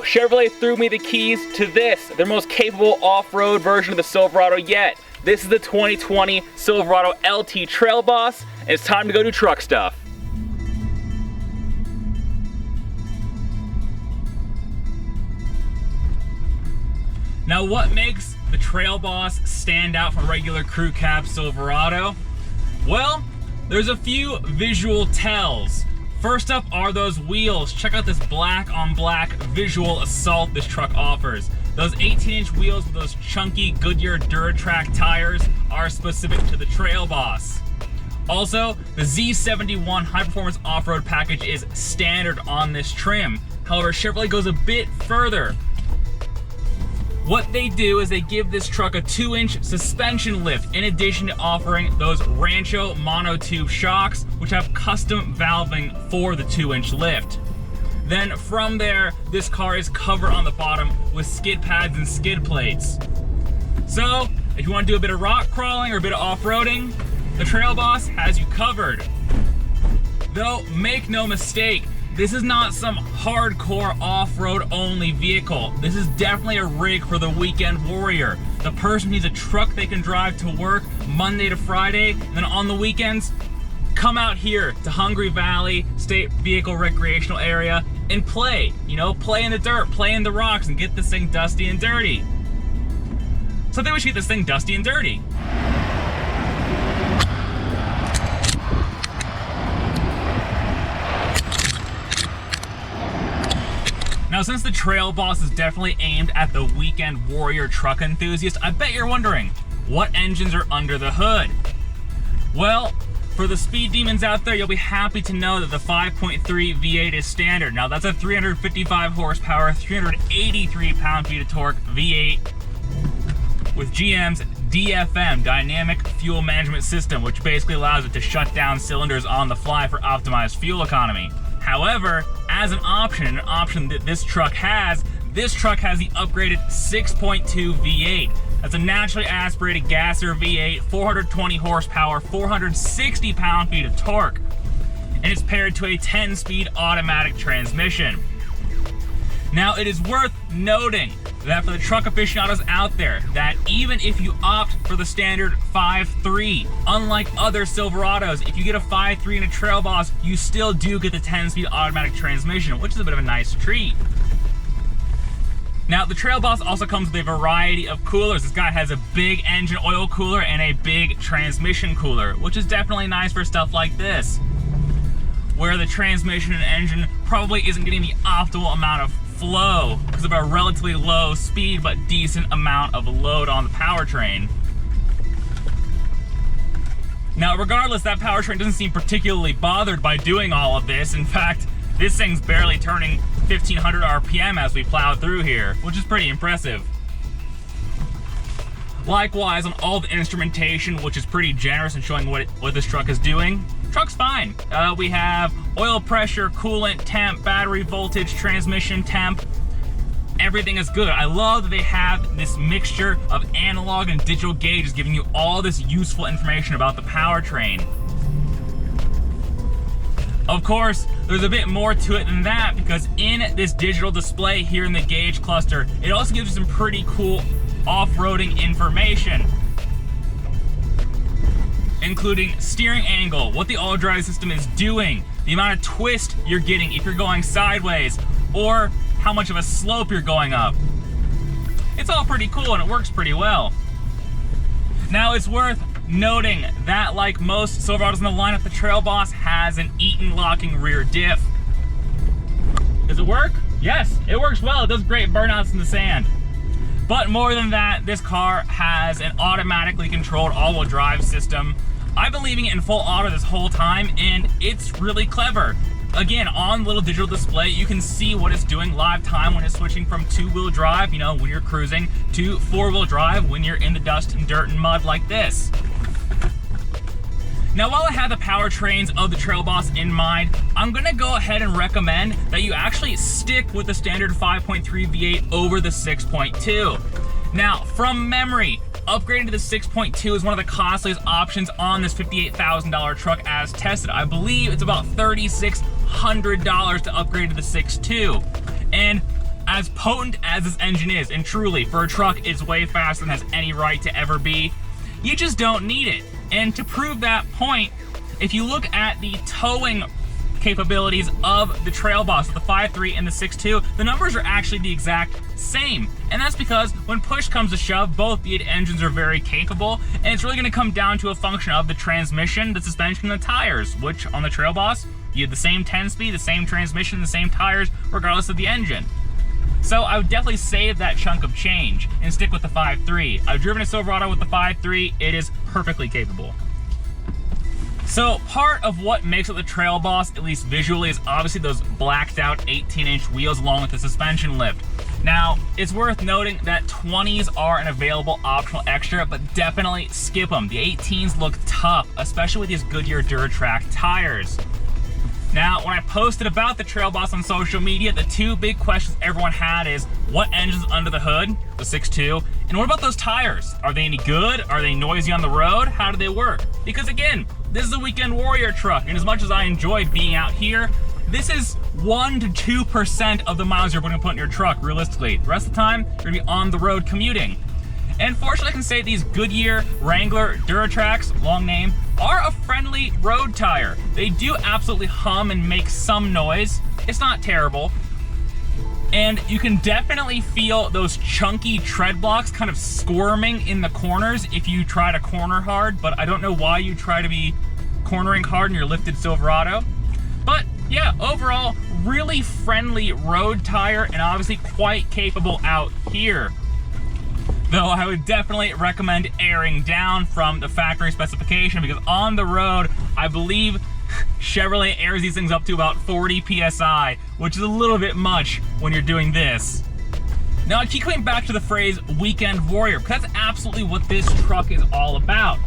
Chevrolet threw me the keys to this, their most capable off-road version of the Silverado yet. This is the 2020 Silverado LT Trail Boss, and it's time to go do truck stuff. Now, what makes the Trail Boss stand out from a regular crew cab Silverado? Well, there's a few visual tells. First up are those wheels. Check out this black on black visual assault this truck offers. Those 18-inch wheels with those chunky Goodyear Duratrac tires are specific to the Trail Boss. Also, the Z71 High Performance Off-Road Package is standard on this trim. However, Chevrolet goes a bit further. What they do is they give this truck a 2-inch suspension lift in addition to offering those Rancho monotube shocks, which have custom valving for the 2-inch lift. Then from there, this car is covered on the bottom with skid pads and skid plates. So if you want to do a bit of rock crawling or a bit of off-roading, the Trail Boss has you covered. Though, make no mistake, this is not some hardcore off-road only vehicle. This is definitely a rig for the weekend warrior. The person needs a truck they can drive to work Monday to Friday, and then on the weekends, come out here to Hungry Valley State Vehicle Recreational Area and play. You know, play in the dirt, play in the rocks, and get this thing dusty and dirty. So I think we should get this thing dusty and dirty. Now, since the Trail Boss is definitely aimed at the weekend warrior truck enthusiast, I bet you're wondering, what engines are under the hood? Well, for the speed demons out there, you'll be happy to know that the 5.3 V8 is standard. Now, that's a 355 horsepower, 383 pound-feet of torque V8 with GM's DFM, Dynamic Fuel Management System, which basically allows it to shut down cylinders on the fly for optimized fuel economy. However, as an option that this truck has the upgraded 6.2 V8. That's a naturally aspirated gasser V8, 420 horsepower, 460 pound-feet of torque. And it's paired to a 10-speed automatic transmission. Now, it is worth noting that for the truck aficionados out there, that even if you opt for the standard 5.3, unlike other Silverados, if you get a 5.3 and a Trail Boss, you still do get the 10-speed automatic transmission, which is a bit of a nice treat. Now, the Trail Boss also comes with a variety of coolers. This guy has a big engine oil cooler and a big transmission cooler, which is definitely nice for stuff like this, where the transmission and engine probably isn't getting the optimal amount of flow because of a relatively low speed but decent amount of load on the powertrain. Now, regardless, that powertrain doesn't seem particularly bothered by doing all of this. In fact, this thing's barely turning 1500 RPM as we plow through here, which is pretty impressive. Likewise, on all the instrumentation, which is pretty generous in showing what this truck is doing, truck's fine. We have oil pressure, coolant temp, battery voltage, transmission temp. Everything is good. I love that they have this mixture of analog and digital gauges giving you all this useful information about the powertrain. Of course, there's a bit more to it than that, because in this digital display here in the gauge cluster, it also gives you some pretty cool off-roading information, including steering angle, what the all-drive system is doing, the amount of twist you're getting if you're going sideways, or how much of a slope you're going up. It's all pretty cool and it works pretty well. Now, it's worth noting that, like most Silverados in the lineup, the Trail Boss has an Eaton locking rear diff. Does it work? Yes, it works well. It does great burnouts in the sand. But more than that, this car has an automatically controlled all-wheel drive system. I've been leaving it in full auto this whole time, and it's really clever. Again, on the little digital display, you can see what it's doing live time when it's switching from two-wheel drive, you know, when you're cruising, to four-wheel drive when you're in the dust and dirt and mud like this. Now, while I have the powertrains of the Trail Boss in mind, I'm gonna go ahead and recommend that you actually stick with the standard 5.3 V8 over the 6.2. Now, from memory, upgrading to the 6.2 is one of the costliest options on this $58,000 truck as tested. I believe it's about $3,600 to upgrade to the 6.2. And as potent as this engine is, and truly, for a truck, it's way faster than it has any right to ever be, you just don't need it. And to prove that point, if you look at the towing capabilities of the Trail Boss, the 5.3 and the 6.2, the numbers are actually the exact same. And that's because when push comes to shove, both the engines are very capable, and it's really gonna come down to a function of the transmission, the suspension, and the tires, which on the Trail Boss, you have the same 10-speed, the same transmission, the same tires, regardless of the engine. So I would definitely save that chunk of change and stick with the 5.3. I've driven a Silverado with the 5.3, it is perfectly capable. So part of what makes it the Trail Boss, at least visually, is obviously those blacked out 18-inch wheels along with the suspension lift. Now, it's worth noting that 20s are an available optional extra, but definitely skip them. The 18s look tough, especially with these Goodyear Duratrac tires. Now, when I posted about the Trail Boss on social media, the two big questions everyone had is, what engine's under the hood, the 6.2, and what about those tires? Are they any good? Are they noisy on the road? How do they work? Because again, this is a weekend warrior truck, and as much as I enjoy being out here, this is 1 to 2% of the miles you're going to put in your truck, realistically. The rest of the time, you're going to be on the road commuting. And fortunately, I can say these Goodyear, Wrangler, Duratracs, long name, are a friendly road tire. They do absolutely hum and make some noise. It's not terrible. And you can definitely feel those chunky tread blocks kind of squirming in the corners if you try to corner hard, but I don't know why you try to be cornering hard in your lifted Silverado. But yeah, overall, really friendly road tire, and obviously quite capable out here. Though I would definitely recommend airing down from the factory specification, because on the road, I believe Chevrolet airs these things up to about 40 PSI, which is a little bit much when you're doing this. Now I keep coming back to the phrase weekend warrior, because that's absolutely what this truck is all about.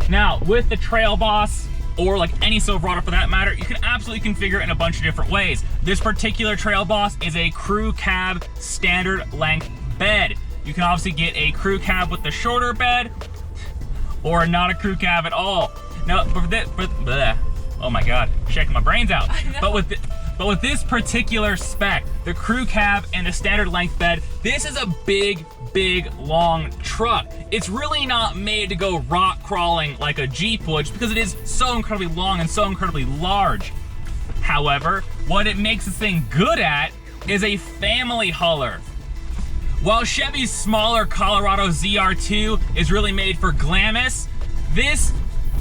Now, with the Trail Boss, or like any Silverado for that matter, you can absolutely configure it in a bunch of different ways. This particular Trail Boss is a crew cab standard length bed. You can obviously get a crew cab with the shorter bed, or not a crew cab at all. Now, oh my God, shaking my brains out. But with this particular spec, the crew cab and the standard length bed, this is a big, long truck. It's really not made to go rock crawling like a Jeep would, because it is so incredibly long and so incredibly large. However, what it makes this thing good at is a family hauler. While Chevy's smaller Colorado ZR2 is really made for glamis, this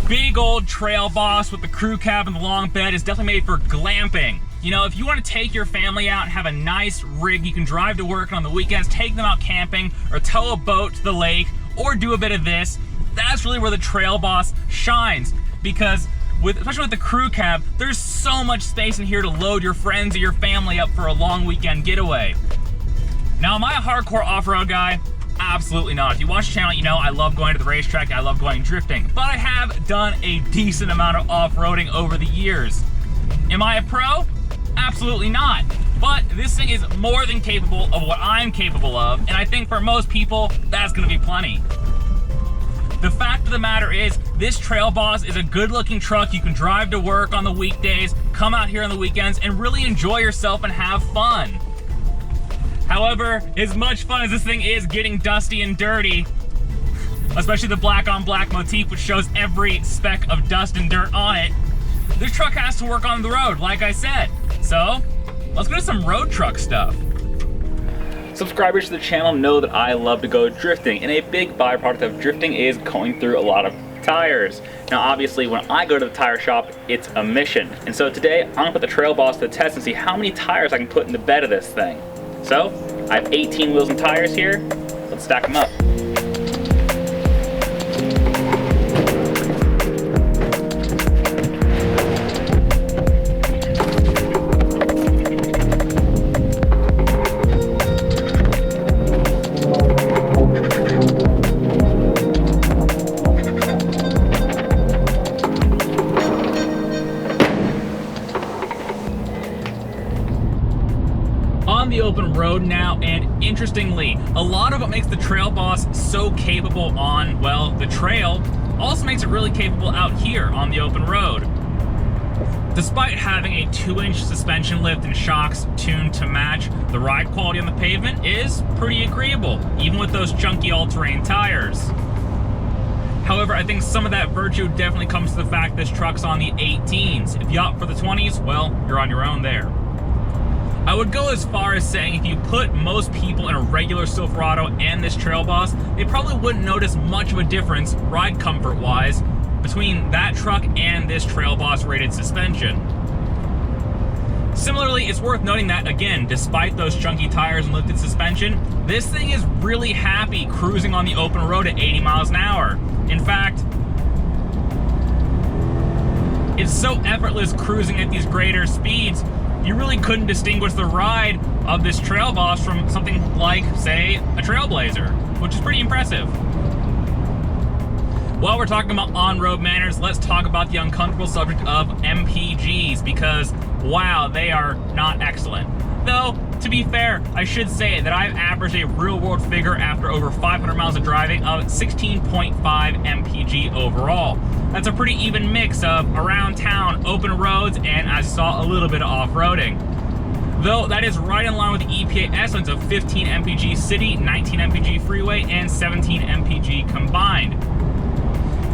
big old Trail Boss with the crew cab and the long bed is definitely made for glamping. You know, if you want to take your family out and have a nice rig, you can drive to work, and on the weekends take them out camping, or tow a boat to the lake, or do a bit of this, that's really where the Trail Boss shines. Because especially with the crew cab, there's so much space in here to load your friends or your family up for a long weekend getaway. Now, am I a hardcore off-road guy? Absolutely not. If you watch the channel, you know I love going to the racetrack, I love going drifting, but I have done a decent amount of off-roading over the years. Am I a pro? Absolutely not. But this thing is more than capable of what I'm capable of, and I think for most people, that's gonna be plenty. The fact of the matter is, this Trail Boss is a good-looking truck you can drive to work on the weekdays, come out here on the weekends, and really enjoy yourself and have fun. However, as much fun as this thing is getting dusty and dirty, especially the black on black motif, which shows every speck of dust and dirt on it, this truck has to work on the road, like I said. So, let's go to some road truck stuff. Subscribers to the channel know that I love to go drifting, and a big byproduct of drifting is going through a lot of tires. Now obviously when I go to the tire shop, it's a mission. And so today, I'm gonna put the Trail Boss to the test and see how many tires I can put in the bed of this thing. So, I have 18 wheels and tires here. Let's stack them up. The open road now, and interestingly, a lot of what makes the Trail Boss so capable on, well, the trail also makes it really capable out here on the open road. Despite having a 2-inch suspension lift and shocks tuned to match, the ride quality on the pavement is pretty agreeable, even with those chunky all-terrain tires. However, I think some of that virtue definitely comes to the fact this truck's on the 18s. If you opt for the 20s, well, you're on your own there. I would go as far as saying if you put most people in a regular Silverado and this Trail Boss, they probably wouldn't notice much of a difference, ride comfort-wise, between that truck and this Trail Boss rated suspension. Similarly, it's worth noting that, again, despite those chunky tires and lifted suspension, this thing is really happy cruising on the open road at 80 miles an hour. In fact, it's so effortless cruising at these greater speeds, you really couldn't distinguish the ride of this Trail Boss from something like, say, a Trailblazer, which is pretty impressive. While we're talking about on-road manners, let's talk about the uncomfortable subject of MPGs, because, wow, they are not excellent. Though, to be fair, I should say that I've averaged a real-world figure after over 500 miles of driving of 16.5 MPG overall. That's a pretty even mix of around town, open roads, and as you saw, a little bit of off-roading. Though that is right in line with the EPA estimates of 15 MPG city, 19 MPG freeway, and 17 MPG combined.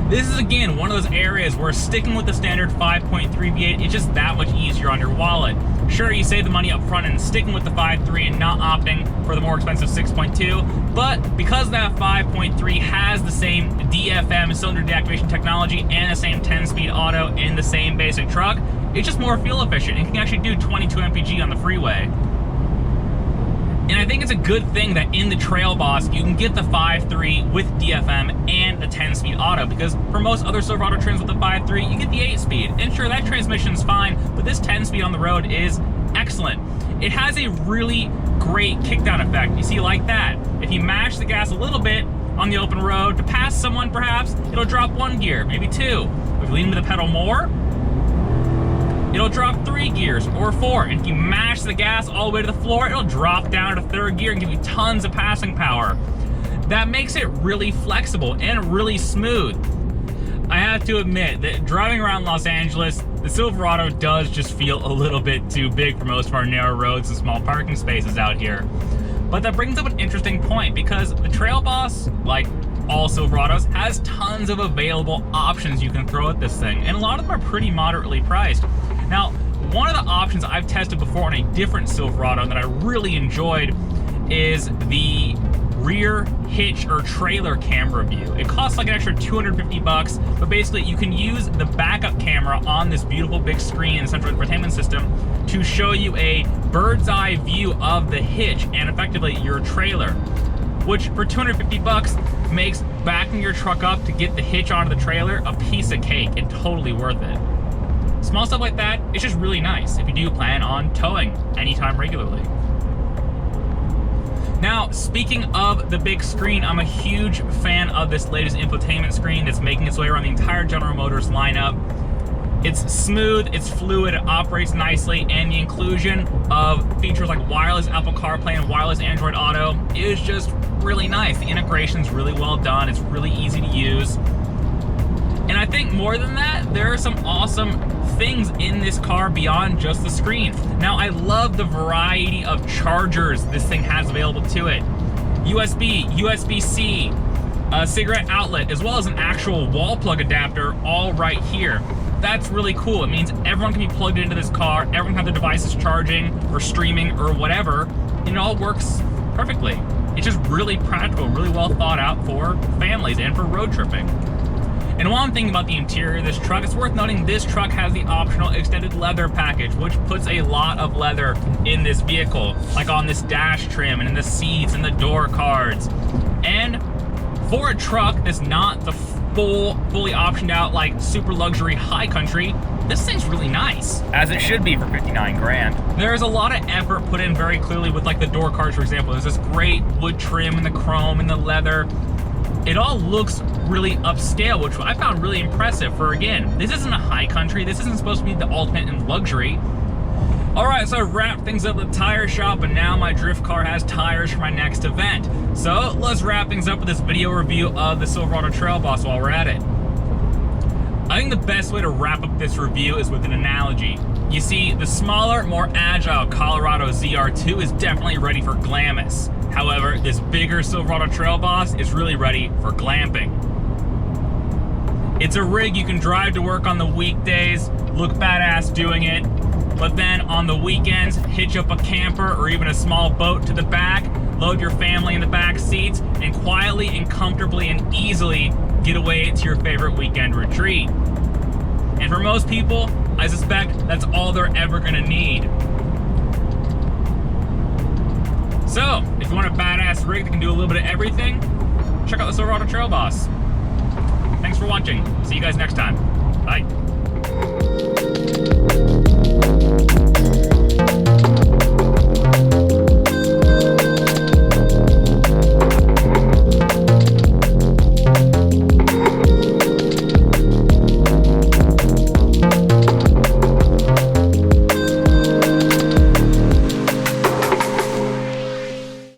This is, again, one of those areas where sticking with the standard 5.3 V8 is just that much easier on your wallet. Sure, you save the money up front and sticking with the 5.3 and not opting for the more expensive 6.2, but because that 5.3 has the same DFM cylinder deactivation technology and the same 10-speed auto in the same basic truck, it's just more fuel efficient and can actually do 22 MPG on the freeway. And I think it's a good thing that in the Trail Boss, you can get the 5.3 with DFM and a 10-speed auto, because for most other Silverado trims with the 5.3, you get the 8-speed. And sure, that transmission's fine, but this 10-speed on the road is excellent. It has a really great kickdown effect. You see, like that. If you mash the gas a little bit on the open road to pass someone perhaps, it'll drop 1 gear, maybe 2. If you lean into the pedal more, it'll drop 3 gears or 4, and if you mash the gas all the way to the floor, it'll drop down to 3rd gear and give you tons of passing power. That makes it really flexible and really smooth. I have to admit that driving around Los Angeles, the Silverado does just feel a little bit too big for most of our narrow roads and small parking spaces out here. But that brings up an interesting point, because the Trail Boss, like all Silverados, has tons of available options you can throw at this thing, and a lot of them are pretty moderately priced. Now, one of the options I've tested before on a different Silverado that I really enjoyed is the rear hitch or trailer camera view. It costs like an extra 250 bucks, but basically you can use the backup camera on this beautiful big screen in the central infotainment system to show you a bird's eye view of the hitch and effectively your trailer, which for 250 bucks makes backing your truck up to get the hitch onto the trailer a piece of cake and totally worth it. Small stuff like that, it's just really nice if you do plan on towing anytime regularly. Now, speaking of the big screen, I'm a huge fan of this latest infotainment screen that's making its way around the entire General Motors lineup. It's smooth, it's fluid, it operates nicely, and the inclusion of features like wireless Apple CarPlay and wireless Android Auto is just really nice. The integration's really well done, it's really easy to use. And I think more than that, there are some awesome things in this car beyond just the screen. Now, I love the variety of chargers this thing has available to it. USB, USB-C, a cigarette outlet, as well as an actual wall plug adapter all right here. That's really cool. It means everyone can be plugged into this car, everyone can have their devices charging or streaming or whatever, and it all works perfectly. It's just really practical, really well thought out for families and for road tripping. And while I'm thinking about the interior of this truck, it's worth noting this truck has the optional extended leather package, which puts a lot of leather in this vehicle, like on this dash trim and in the seats and the door cards. And for a truck that's not the fully optioned out like super luxury high country, this thing's really nice, as it should be for 59 grand. There's a lot of effort put in very clearly with like the door cards, for example. There's this great wood trim and the chrome and the leather. It all looks really upscale, which I found really impressive for, again, this isn't a high country, this isn't supposed to be the ultimate in luxury. Alright, so I've wrapped things up at the tire shop, and now my drift car has tires for my next event. So let's wrap things up with this video review of the Silverado Trail Boss while we're at it. I think the best way to wrap up this review is with an analogy. You see, the smaller, more agile Colorado ZR2 is definitely ready for Glamis. However, this bigger Silverado Trail Boss is really ready for glamping. It's a rig you can drive to work on the weekdays, look badass doing it, but then on the weekends, hitch up a camper or even a small boat to the back, load your family in the back seats, and quietly and comfortably and easily get away to your favorite weekend retreat. And for most people, I suspect that's all they're ever gonna need. So, if you want a badass rig that can do a little bit of everything, check out the Silverado Trail Boss. Thanks for watching. See you guys next time. Bye.